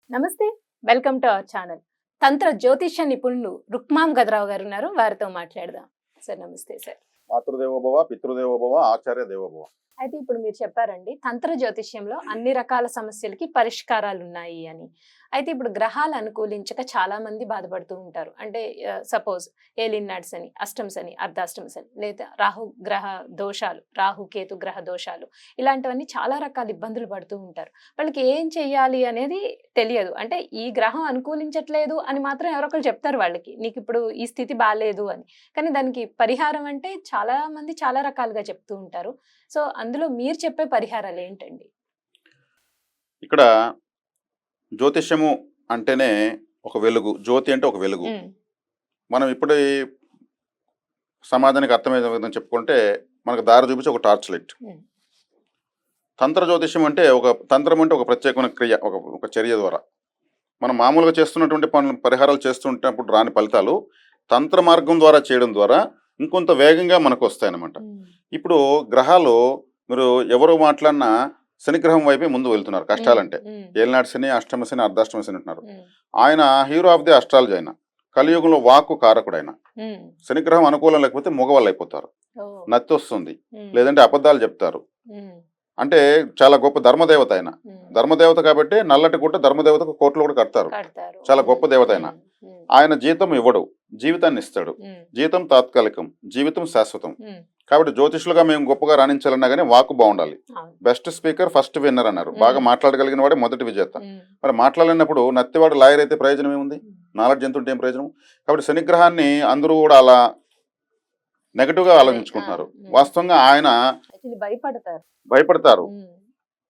నమస్తే, welcome to our channel. తంత్ర జ్యోతిష్య నిపుణులు రుక్మాం గదరావు గారు ఉన్నారు, వారితో మాట్లాడదాం. సార్ నమస్తే సార్. మాతృదేవోభవ, పితృదేవోభవ, ఆచార్య దేవోభవ. అయితే ఇప్పుడు మీరు చెప్పారండి తంత్ర జ్యోతిష్యంలో అన్ని రకాల సమస్యలకి పరిష్కారాలు ఉన్నాయి అని. అయితే ఇప్పుడు గ్రహాలు అనుకూలించక చాలా మంది బాధపడుతూ ఉంటారు. అంటే సపోజ్ ఏలినాడ్స్ అని, అష్టమ్స్ అని, అర్ధాష్టమ్స్ అని, లేదా రాహు గ్రహ దోషాలు, రాహు కేతు గ్రహ దోషాలు, ఇలాంటివన్నీ చాలా రకాల ఇబ్బందులు పడుతూ ఉంటారు. వాళ్ళకి ఏం చెయ్యాలి అనేది తెలియదు. అంటే ఈ గ్రహం అనుకూలించట్లేదు అని మాత్రం ఎవరొకరు చెప్తారు వాళ్ళకి, నీకు ఇప్పుడు ఈ స్థితి బాగాలేదు అని. కానీ దానికి పరిహారం అంటే చాలా మంది చాలా రకాలుగా చెప్తూ ఉంటారు. సో అందులో మీరు చెప్పే పరిహారాలు ఏంటండి? ఇక్కడ జ్యోతిష్యము అంటేనే ఒక వెలుగు. జ్యోతి అంటే ఒక వెలుగు. మనం ఇప్పుడు సమాజానికి అర్థమయ్యే విధంగా చెప్పుకుంటే మనకు దారి చూపించే ఒక టార్చ్ లైట్. తంత్ర జ్యోతిష్యం అంటే తంత్రం అంటే ఒక ప్రత్యేకమైన క్రియ, ఒక చర్య ద్వారా మనం మామూలుగా చేస్తున్నటువంటి పనులు పరిహారాలు చేస్తుంటప్పుడు రాని ఫలితాలు తంత్ర మార్గం ద్వారా చేయడం ద్వారా ఇంకొంత వేగంగా మనకు వస్తాయన్నమాట. ఇప్పుడు గ్రహాలు మీరు ఎవరు మాట్లాడినా శనిగ్రహం వైపే ముందు వెళ్తున్నారు కష్టాలంటే. ఏలినాటి శని, అష్టమ శని, అర్ధాష్టమ శని అంటున్నారు. ఆయన హీరో ఆఫ్ ది అస్ట్రాలజీ. ఆయన కలియుగంలో వాక్కు కారకుడు. ఆయన శనిగ్రహం అనుకూలం లేకపోతే మగవాళ్ళు అయిపోతారు, నత్తి వస్తుంది, లేదంటే అబద్ధాలు చెప్తారు. అంటే చాలా గొప్ప ధర్మదేవత ఆయన. ధర్మదేవత కాబట్టి నల్లటి గుట్ట ధర్మదేవతకు కోట్లు కూడా కడతారు. చాలా గొప్ప దేవత ఆయన. ఆయన జీతం ఇవ్వడు, జీవితాన్ని ఇస్తాడు. జీతం తాత్కాలికం, జీవితం శాశ్వతం. కాబట్టి జ్యోతిష్యులుగా మేము గొప్పగా రాణించాలన్నా కానీ వాక్కు బాగుండాలి. బెస్ట్ స్పీకర్ ఫస్ట్ విన్నర్ అన్నారు. బాగా మాట్లాడగలిగిన వాడే మొదటి విజేత. మరి మాట్లాడినప్పుడు నత్తివాడు లాయర్ అయితే ప్రయోజనం ఏముంది? నాలెడ్జ్ ఎంత ఉంటే ఏం ప్రయోజనం? కాబట్టి శనిగ్రహాన్ని అందరూ కూడా అలా నెగటివ్ గా ఆలోచించుకుంటున్నారు. వాస్తవంగా ఆయన భయపడతారు,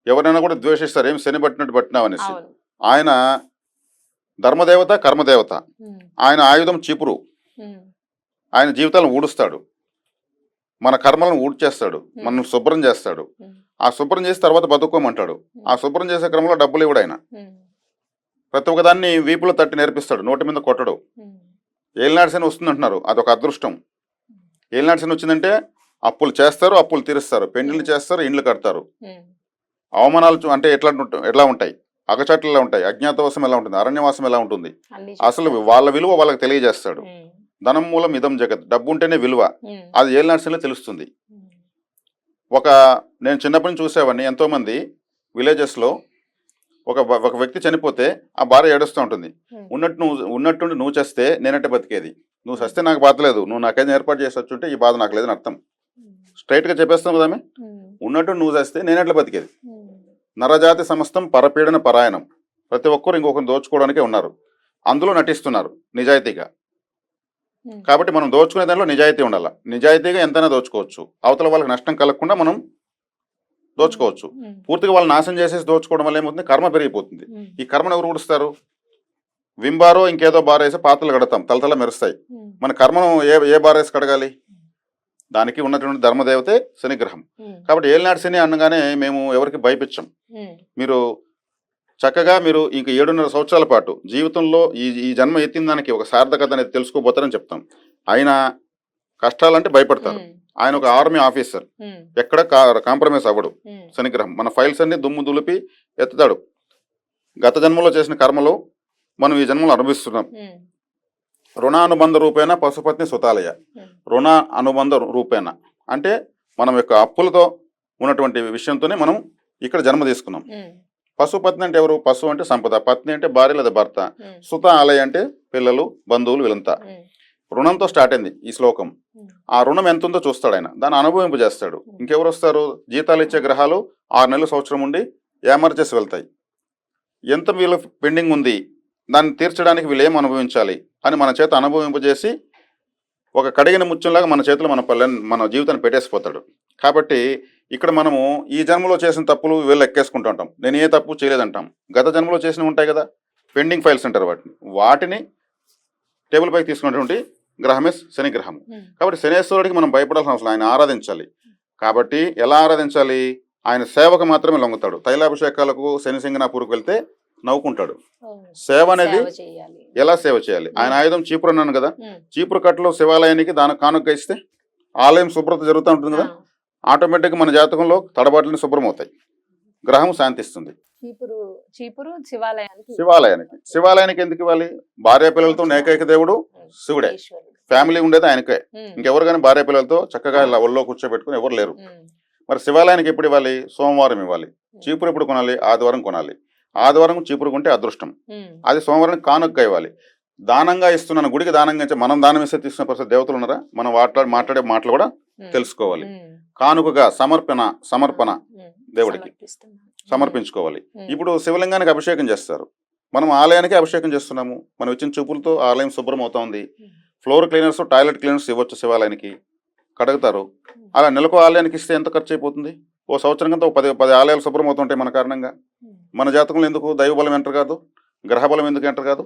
ఎవరైనా కూడా ద్వేషిస్తారు. ఏం శని పట్టినట్టు పట్టినావు అనేసి. ఆయన ధర్మదేవత, కర్మదేవత. ఆయన ఆయుధం చీపురు. ఆయన జీవితాలను ఊడుస్తాడు, మన కర్మలను ఊడ్చేస్తాడు, మనం శుభ్రం చేస్తాడు. ఆ శుభ్రం చేసి తర్వాత బతుకోమంటాడు. ఆ శుభ్రం చేసే క్రమంలో డబ్బులు ఇవ్వడు ఆయన. ప్రతి ఒక్కదాన్ని వీపులో తట్టి నేర్పిస్తాడు, నోటి మీద కొట్టడు. ఏలినాటి శని వస్తుంది అంటున్నారు, అదొక అదృష్టం. ఏలినాటి శని వచ్చిందంటే అప్పులు చేస్తారు, అప్పులు తీరుస్తారు, పెండ్లు చేస్తారు, ఇండ్లు కడతారు. అవమానాలు అంటే ఎట్లా ఉంటాయి, అగచాట్లు ఎలా ఉంటాయి, అజ్ఞాతవాసం ఎలా ఉంటుంది, అరణ్యవాసం ఎలా ఉంటుంది, అసలు వాళ్ళ విలువ వాళ్ళకి తెలియజేస్తాడు. ధనం మూలం ఇదం జగత్. డబ్బు ఉంటేనే విలువ, అది ఏలినాటి శనిలో తెలుస్తుంది. నేను చిన్నప్పటి నుంచి చూసేవాడిని, ఎంతో మంది విలేజెస్లో ఒక వ్యక్తి చనిపోతే ఆ భార్య ఏడుస్తూ ఉంటుంది. ఉన్నట్టుండి నువ్వు చేస్తే నేనంటే బతికేది, నువ్వు చస్తే నాకు బాధ లేదు, నువ్వు నాకేదైనా ఏర్పాటు చేసి వచ్చుంటే ఈ బాధ నాకు లేదని అర్థం. స్ట్రైట్గా చెప్పేస్తాం కదా ఆమె. ఉన్నట్టు నువ్వు చేస్తే నేనెట్లా బతికేది? నరజాతి సమస్తం పరపీడన పరాయణం. ప్రతి ఒక్కరు ఇంకొకరిని దోచుకోవడానికే ఉన్నారు, అందులో నటిస్తున్నారు నిజాయితీగా. కాబట్టి మనం దోచుకునే దానిలో నిజాయితీ ఉండాలి. నిజాయితీగా ఎంతైనా దోచుకోవచ్చు, అవతల వాళ్ళకి నష్టం కలగకుండా మనం దోచుకోవచ్చు. పూర్తిగా వాళ్ళు నాశనం చేసేసి దోచుకోవడం వల్ల ఏమవుతుంది? కర్మ పెరిగిపోతుంది. ఈ కర్మను ఎవరు ఊడుస్తారు? వింబారో ఇంకేదో బారేసి పాత్రలు కడతాం, తలతల మెరుస్తాయి. మన కర్మను ఏ బారేసి కడగాలి? దానికి ఉన్నటువంటి ధర్మదేవతే శనిగ్రహం. కాబట్టి ఏలినాటి శని అనగానే మేము ఎవరికి భయపించం. మీరు చక్కగా ఇంక 7.5 సంవత్సరాల పాటు జీవితంలో ఈ జన్మ ఎత్తిన దానికి ఒక సార్థకత అనేది తెలుసుకోబోతారని చెప్తాం. ఆయన కష్టాలంటే భయపడతారు. ఆయన ఒక ఆర్మీ ఆఫీసర్, ఎక్కడ కాంప్రమైజ్ అవ్వడు. శనిగ్రహం మన ఫైల్స్ అన్ని దుమ్ము దులిపి ఎత్తుతాడు. గత జన్మలో చేసిన కర్మలో మనం ఈ జన్మలో అనుభవిస్తున్నాం. రుణానుబంధ రూపేణ పశుపత్ని సుతాలయ. రుణ అనుబంధ రూపేణ అంటే మనం యొక్క అప్పులతో ఉన్నటువంటి విషయంతోనే మనం ఇక్కడ జన్మ తీసుకున్నాం. పశుపత్ని అంటే ఎవరు? పశువు అంటే సంపద, పత్ని అంటే భార్య లేదా భర్త, సుత ఆలయ అంటే పిల్లలు, బంధువులు, వీళ్ళంతా. రుణంతో స్టార్ట్ అయింది ఈ శ్లోకం. ఆ రుణం ఎంత ఉందో చూస్తాడు ఆయన, దాన్ని అనుభవింపజేస్తాడు. ఇంకెవరు వస్తారు? జీతాలు ఇచ్చే గ్రహాలు 6 నెలలు సంవత్సరం ఉండి ఏమర్చేసి వెళ్తాయి. ఎంత వీళ్ళు పెండింగ్ ఉంది, దాన్ని తీర్చడానికి వీళ్ళు ఏం అనుభవించాలి అని మన చేత అనుభవింపజేసి ఒక కడిగిన ముత్యంలాగా మన చేతిలో మన జీవితాన్ని పెట్టేసిపోతాడు. కాబట్టి ఇక్కడ మనము ఈ జన్మలో చేసిన తప్పులు వీళ్ళు ఎక్కేసుకుంటూ ఉంటాం. నేను ఏ తప్పు చేయలేదంటాం. గత జన్మలో చేసినవి ఉంటాయి కదా, పెండింగ్ ఫైల్స్ అంటారు. వాటిని టేబుల్ పైకి తీసుకున్నటువంటి గ్రహమే శనిగ్రహం. కాబట్టి శనేశ్వరుడికి మనం భయపడాల్సిన అవసరం, ఆయన ఆరాధించాలి. కాబట్టి ఎలా ఆరాధించాలి? ఆయన సేవకు మాత్రమే లొంగుతాడు. తైలాభిషేకాలకు శని సింగనాపూర్కి వెళ్తే నవ్వుకుంటాడు. సేవ అనేది ఎలా సేవ చేయాలి? ఆయన ఆయుధం చీపురు అన్నాను కదా, చీపురు కట్టలో శివాలయానికి దానికి కానుక ఇస్తే ఆలయం శుభ్రత జరుగుతూ ఉంటుంది కదా, ఆటోమేటిక్గా మన జాతకంలో తడబాట్లని శుభ్రం అవుతాయి, గ్రహం శాంతిస్తుంది. చీపురు శివాలయానికి శివాలయానికి ఎందుకు ఇవ్వాలి? భార్య పిల్లలతో ఏకైక దేవుడు శివుడే. ఈశ్వరుడు. ఫ్యామిలీ ఉండేది ఆయనకే. ఉమ్, ఇంకెవరు కానీ భార్య పిల్లలతో చక్కగా ఇలా ఒళ్ళో కూర్చోబెట్టుకుని ఎవరు లేరు. ఉమ్, మరి శివాలయానికి ఎప్పుడు ఇవ్వాలి? సోమవారం ఇవ్వాలి. చీపురు ఎప్పుడు కొనాలి? ఆదివారం కొనాలి. ఆదివారం చీపురు కొంటే అదృష్టం. ఉమ్, అది సోమవారం కానుకగా ఇవ్వాలి. దానంగా ఇస్తున్నాను, గుడికి దానంగా ఇచ్చే మనం దానం ఇస్తే తీసుకున్న పరిస్థితి దేవతలు ఉన్నారా? మనం మాట్లాడే మాటలు కూడా ఉమ్, తెలుసుకోవాలి. ఉమ్, కానుకగా సమర్పణ ఉమ్, దేవుడికి సమర్పిస్తున్నాం. సమర్పించుకోవాలి. ఉమ్, ఇప్పుడు శివలింగానికి అభిషేకం చేస్తారు. మనం ఆలయానికి అభిషేకం చేస్తున్నాము. మనం ఇచ్చిన చూపులతో ఆలయం శుభ్రం అవుతోంది. ఉమ్, ఫ్లోర్ క్లీనర్స్, టాయిలెట్ క్లీనర్స్ ఇవ్వచ్చు శివాలయానికి, కడుగుతారు. అలా నెలకు ఆలయానికి ఇస్తే ఎంత ఖర్చు అయిపోతుంది? ఓ సంవత్సరం కంతా 10 ఆలయాలు శుభ్రం అవుతుంటాయి మన కారణంగా. ఉమ్, మన జాతకంలో ఎందుకు దైవబలం ఎంటర్ కాదు? గ్రహబలం ఎందుకు ఎంటర్ కాదు?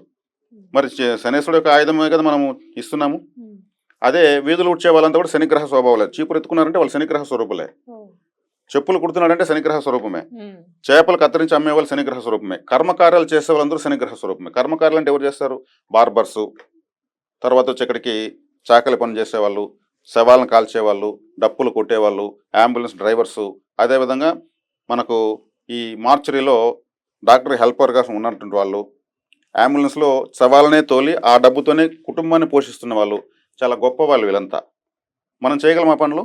మరి శనేశ్వరుడు యొక్క ఆయుధమే కదా మనము ఇస్తున్నాము. ఉమ్, అదే వీధులు ఉడ్చే వాళ్ళంతా కూడా శనిగ్రహ స్వభావాలే. చీపురు ఎత్తుకున్నారంటే వాళ్ళు శనిగ్రహ స్వరూపులే. ఓ, చెప్పులు కుడుతున్నాడంటే శనిగ్రహ స్వరూపమే. ఉమ్, చేపలు కత్తిరించి అమ్మే వాళ్ళు శనిగ్రహ స్వరూపమే. కర్మకార్యాలు చేసే వాళ్ళందరూ శనిగ్రహ స్వరూపమే. కర్మకార్యాలు అంటే ఎవరు చేస్తారు? బార్బర్సు, తర్వాత వచ్చి ఇక్కడికి చాకలి పని చేసేవాళ్ళు, శవాలను కాల్చేవాళ్ళు, డప్పులు కొట్టేవాళ్ళు, అంబులెన్స్ డ్రైవర్సు, అదేవిధంగా మనకు ఈ మార్చరీలో డాక్టర్ హెల్పర్గా ఉన్నటువంటి వాళ్ళు, అంబులెన్స్లో శవాలనే తోలి ఆ డబ్బుతోనే కుటుంబాన్ని పోషిస్తున్న వాళ్ళు, చాలా గొప్ప వాళ్ళు వీళ్ళంతా. మనం చేయగలం ఆ పనులు?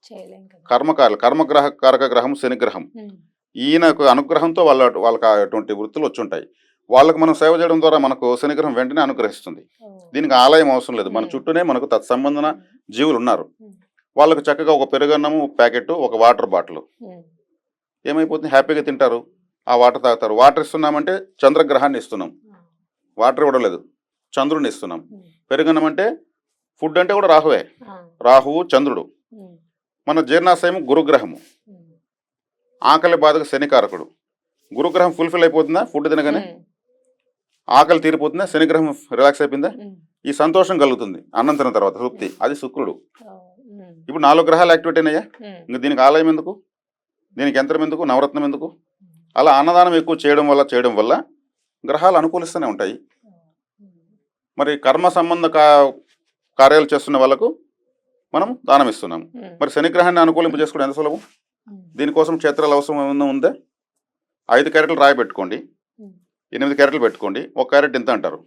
చేయలేం కదా. కర్మగ్రహ కారక గ్రహం శనిగ్రహం. ఉమ్, ఈయనకు అనుగ్రహంతో వాళ్ళకి అటువంటి వృత్తులు వచ్చి ఉంటాయి. వాళ్ళకు మనం సేవ చేయడం ద్వారా మనకు శనిగ్రహం వెంటనే అనుగ్రహిస్తుంది. ఓ, దీనికి ఆలయం అవసరం లేదు. మన ఉమ్, చుట్టూనే మనకు తత్సంబంధన ఉమ్, జీవులు ఉన్నారు. ఉమ్, వాళ్ళకు చక్కగా ఒక పెరుగన్నము ప్యాకెట్, ఒక వాటర్ బాటిల్ ఉమ్, ఏమైపోతుంది? హ్యాపీగా తింటారు, ఆ వాటర్ తాగుతారు. వాటర్ ఇస్తున్నామంటే చంద్రగ్రహాన్ని ఇస్తున్నాం. ఆ, వాటర్ ఇవ్వడం లేదు, చంద్రుడిని ఇస్తున్నాం. ఉమ్, పెరుగన్నం అంటే ఫుడ్ అంటే కూడా రాహువే. ఆ, రాహువు చంద్రుడు. ఉమ్, మన జీర్ణాశయము గురుగ్రహము. ఉమ్, ఆకలి బాధకు శనికారకుడు. గురుగ్రహం ఫుల్ఫిల్ అయిపోతుందా? ఫుడ్ తినగానే ఉమ్, ఆకలి తీరిపోతుందా? శనిగ్రహం రిలాక్స్ అయిపోయిందా? ఉమ్, ఈ సంతోషం కలుగుతుంది అన్నం తిన్న తర్వాత, తృప్తి. అది శుక్రుడు. ఓ, ఉమ్, ఇప్పుడు 4 గ్రహాలు యాక్టివేట్ అయినాయా? ఉమ్, ఇంక దీనికి ఆలయం ఎందుకు? దీనికి యంత్రం ఎందుకు? నవరత్నం ఎందుకు? ఉమ్, అలా అన్నదానం ఎక్కువ చేయడం వల్ల గ్రహాలు అనుకూలిస్తూనే ఉంటాయి. ఉమ్, మరి కర్మ సంబంధ కార్యాలు చేస్తున్న వాళ్ళకు మనం దానం ఇస్తున్నాం. ఉమ్, మరి శనిగ్రహాన్ని అనుకూలింప చేసుకోవడం ఎంత సులభం? ఉమ్, దీనికోసం క్షేత్రాల అవసరం ఏమన్నా ఉందా? 5 క్యారెట్లు రాయి పెట్టుకోండి, ఉమ్. 8 క్యారెట్లు పెట్టుకోండి, 1 క్యారెట్ ఎంత అంటారు?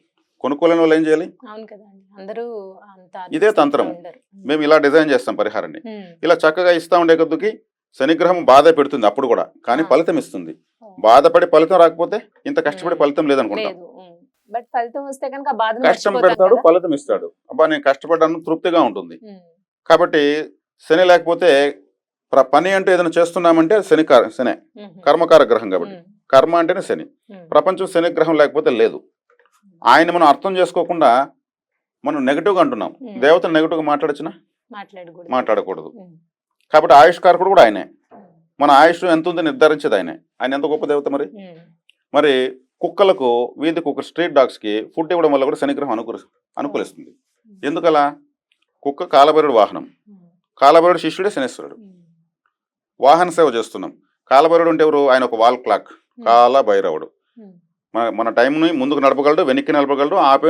కొనుక్కోలేని వాళ్ళు ఏం చేయాలి? అవును కదండి, అందరూ అంత ఇదే స్థితిలో తంత్రం. ఉండరు. మేము ఇలా డిజైన్ చేస్తాం పరిహారాన్ని. ఉమ్, ఇలా చక్కగా ఇస్తా ఉండే కొద్దికి శనిగ్రహం బాధ పెడుతుంది అప్పుడు కూడా, కానీ ఆ. ఫలితం ఇస్తుంది. ఓ, బాధపడి ఫలితం రాకపోతే ఇంత కష్టపడి ఫలితం లేదనుకుంటాం. లేదు. బట్ ఫలితం వస్తే కనుక బాధను కష్టం మర్చిపోతాం పెడతాడు, కదా. ఫలితం ఇస్తాడు. అబ్బా నేను కష్టపడ్డాను, తృప్తిగా ఉంటుంది. ఉమ్, కాబట్టి శని లేకపోతే పని అంటే ఏదైనా చేస్తున్నామంటే శనే ఉమ్, కర్మకార గ్రహం. కాబట్టి ఉమ్, కర్మ అంటేనే శని. ఉమ్, ప్రపంచం శని గ్రహం లేకపోతే లేదు. ఆయన మనం అర్థం చేసుకోకుండా మనం నెగిటివ్గా అంటున్నాం. దేవతను నెగిటివ్గా మాట్లాడచ్చునా? మాట్లాడకూడదు. ఉమ్, కాబట్టి ఆయుష్కారకుడు కూడా ఆయనే. ఉమ్, మన ఆయుష్ ఎంత ఉందో నిర్ధారించేది ఆయనే. ఆయన ఎంత గొప్ప దేవత. ఉమ్, మరి కుక్కలకు, వీధి కుక్క, స్ట్రీట్ డాగ్స్కి ఫుడ్ ఇవ్వడం వల్ల కూడా శనిగ్రహం అనుకూలిస్తుంది. ఎందుకలా? కుక్క కాలభైరుడు వాహనం, ఉమ్, కాలభైరుడు శిష్యుడే శనేశ్వరుడు. ఉమ్, వాహన సేవ చేస్తున్నాం. కాలభైరుడు అంటే ఎవరు? ఆయన ఒక వాల్ క్లాక్, కాలభైరవుడు. ఉమ్. మన టైంని ముందుకు నడపగలడు, వెనక్కి నడపగలడు, ఆపే